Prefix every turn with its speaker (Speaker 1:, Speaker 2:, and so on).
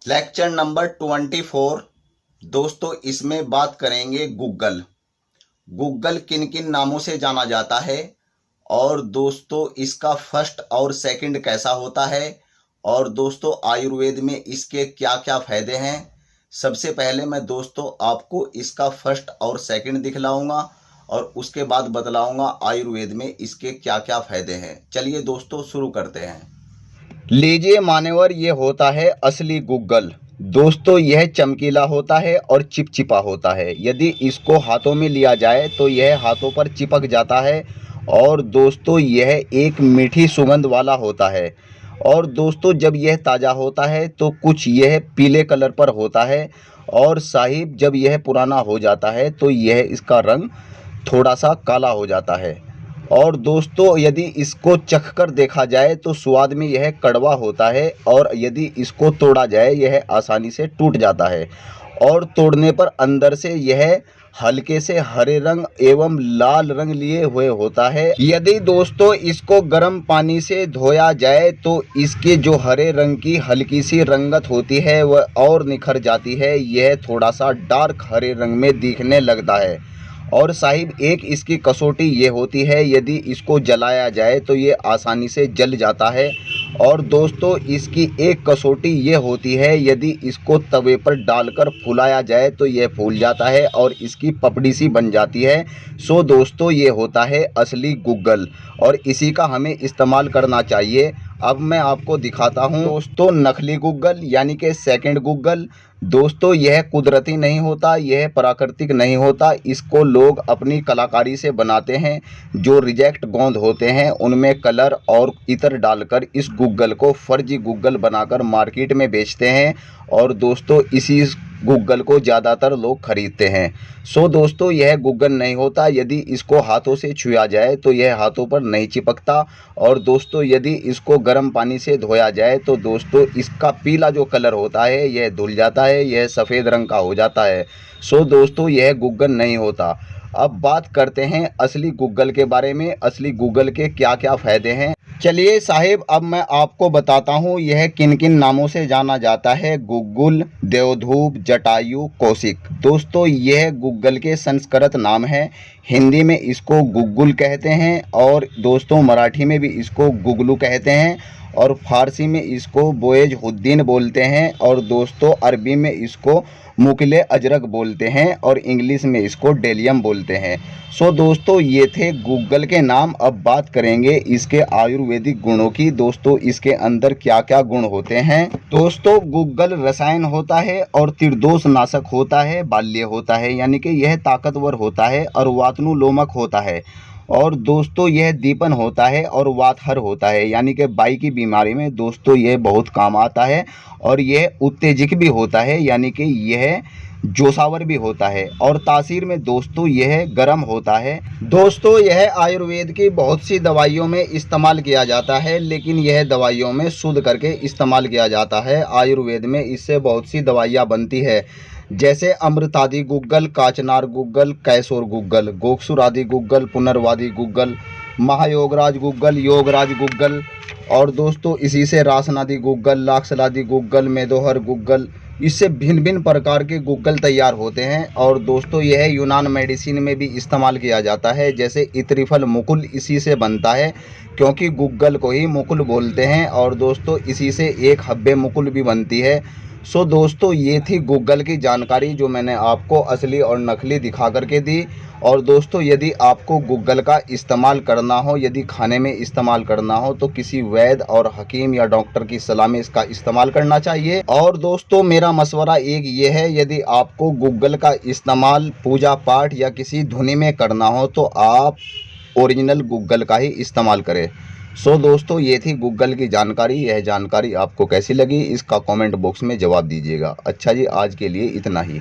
Speaker 1: Lecture number 24। दोस्तों इसमें बात करेंगे गूगल। गूगल किन किन नामों से जाना जाता है और दोस्तों इसका फर्स्ट और सेकंड कैसा होता है और दोस्तों आयुर्वेद में इसके क्या क्या फायदे हैं। सबसे पहले मैं दोस्तों आपको इसका फर्स्ट और सेकंड दिखलाऊंगा और उसके बाद बतलाऊंगा आयुर्वेद में इसके क्या क्या फायदे हैं। चलिए दोस्तों शुरू करते हैं। लीजिए मान्यवर, ये होता है असली गूगल। दोस्तों यह चमकीला होता है और चिपचिपा होता है। यदि इसको हाथों में लिया जाए तो यह हाथों पर चिपक जाता है और दोस्तों यह एक मीठी सुगंध वाला होता है। और दोस्तों जब यह ताज़ा होता है तो कुछ यह पीले कलर पर होता है और साहिब जब यह पुराना हो जाता है तो यह इसका रंग थोड़ा सा काला हो जाता है। और दोस्तों यदि इसको चख कर देखा जाए तो स्वाद में यह कड़वा होता है और यदि इसको तोड़ा जाए यह आसानी से टूट जाता है और तोड़ने पर अंदर से यह हल्के से हरे रंग एवं लाल रंग लिए हुए होता है। यदि दोस्तों इसको गर्म पानी से धोया जाए तो इसके जो हरे रंग की हल्की सी रंगत होती है वह और निखर जाती है। यह थोड़ा सा डार्क हरे रंग में दिखने लगता है। और साहिब एक इसकी कसौटी ये होती है, यदि इसको जलाया जाए तो ये आसानी से जल जाता है। और दोस्तों इसकी एक कसौटी ये होती है, यदि इसको तवे पर डालकर फुलाया जाए तो ये फूल जाता है और इसकी पपड़ी सी बन जाती है। सो दोस्तों ये होता है असली गूगल और इसी का हमें इस्तेमाल करना चाहिए। अब मैं आपको दिखाता हूँ दोस्तों नकली गूगल यानी कि सेकंड गूगल। दोस्तों यह कुदरती नहीं होता, यह प्राकृतिक नहीं होता। इसको लोग अपनी कलाकारी से बनाते हैं। जो रिजेक्ट गोंद होते हैं उनमें कलर और इत्र डालकर इस गूगल को फर्जी गूगल बनाकर मार्केट में बेचते हैं और दोस्तों इसी गूगल को ज़्यादातर लोग खरीदते हैं। सो दोस्तों यह गूगल नहीं होता। यदि इसको हाथों से छुआ जाए तो यह हाथों पर नहीं चिपकता और दोस्तों यदि इसको गर्म पानी से धोया जाए तो दोस्तों इसका पीला जो कलर होता है यह धुल जाता है, यह सफ़ेद रंग का हो जाता है। सो दोस्तों यह गूगल नहीं होता। अब बात करते हैं असली गूगल के बारे में। असली गूगल के क्या क्या फ़ायदे हैं। चलिए साहिब अब मैं आपको बताता हूँ यह किन किन नामों से जाना जाता है। गुग्गुल, देवधूप, जटायु, कौशिक। दोस्तों यह गूगल के संस्कृत नाम है। हिंदी में इसको गुग्गुल कहते हैं और दोस्तों मराठी में भी इसको गुगलू कहते हैं और फारसी में इसको बोएजहुद्दीन बोलते हैं और दोस्तों अरबी में इसको मुकिले अजरक बोलते हैं और इंग्लिश में इसको डेलियम बोलते हैं। सो दोस्तों ये थे गूगल के नाम। अब बात करेंगे इसके आयुर्वेदिक गुणों की। दोस्तों इसके अंदर क्या क्या गुण होते हैं। दोस्तों गूगल रसायन होता है और त्रिदोष नाशक होता है, बाल्य होता है यानी कि यह ताकतवर होता है और वातनुलोमक होता है और दोस्तों यह दीपन होता है और वातहर होता है यानी कि बाई की बीमारी में दोस्तों यह बहुत काम आता है और यह उत्तेजक भी होता है यानी कि यह जोशावर भी होता है और तासीर में दोस्तों यह गर्म होता है। दोस्तों यह आयुर्वेद की बहुत सी दवाइयों में इस्तेमाल किया जाता है, लेकिन यह दवाइयों में शुद्ध करके इस्तेमाल किया जाता है। आयुर्वेद में इससे बहुत सी दवाइयाँ बनती है जैसे अमृतादि गूगल, काचनार गूगल, कैसोर गूगल, गोक्षुरादि गूगल, पुनर्वादी गूगल, महायोगराज गूगल, योगराज गूगल और दोस्तों इसी से रासनादि गूगल, लाक्षलादि गूगल, मेदोहर गूगल। इससे भिन्न भिन्न प्रकार के गूगल तैयार होते हैं और दोस्तों यह यूनान मेडिसिन में भी इस्तेमाल किया जाता है। जैसे इत्रिफल मुकुल इसी से बनता है क्योंकि गूगल को ही मुकुल बोलते हैं और दोस्तों इसी से एक हब्बे मुकुल भी बनती है। सो दोस्तों ये थी गूगल की जानकारी जो मैंने आपको असली और नकली दिखा करके दी। और दोस्तों यदि आपको गूगल का इस्तेमाल करना हो, यदि खाने में इस्तेमाल करना हो तो किसी वैद्य और हकीम या डॉक्टर की सलाह में इसका इस्तेमाल करना चाहिए। और दोस्तों मेरा मशवरा एक ये है, यदि आपको गूगल का इस्तेमाल पूजा पाठ या किसी धुनी में करना हो तो आप ओरिजिनल गूगल का ही इस्तेमाल करें। सो दोस्तों ये थी गूगल की जानकारी। यह जानकारी आपको कैसी लगी इसका कमेंट बॉक्स में जवाब दीजिएगा। अच्छा जी आज के लिए इतना ही।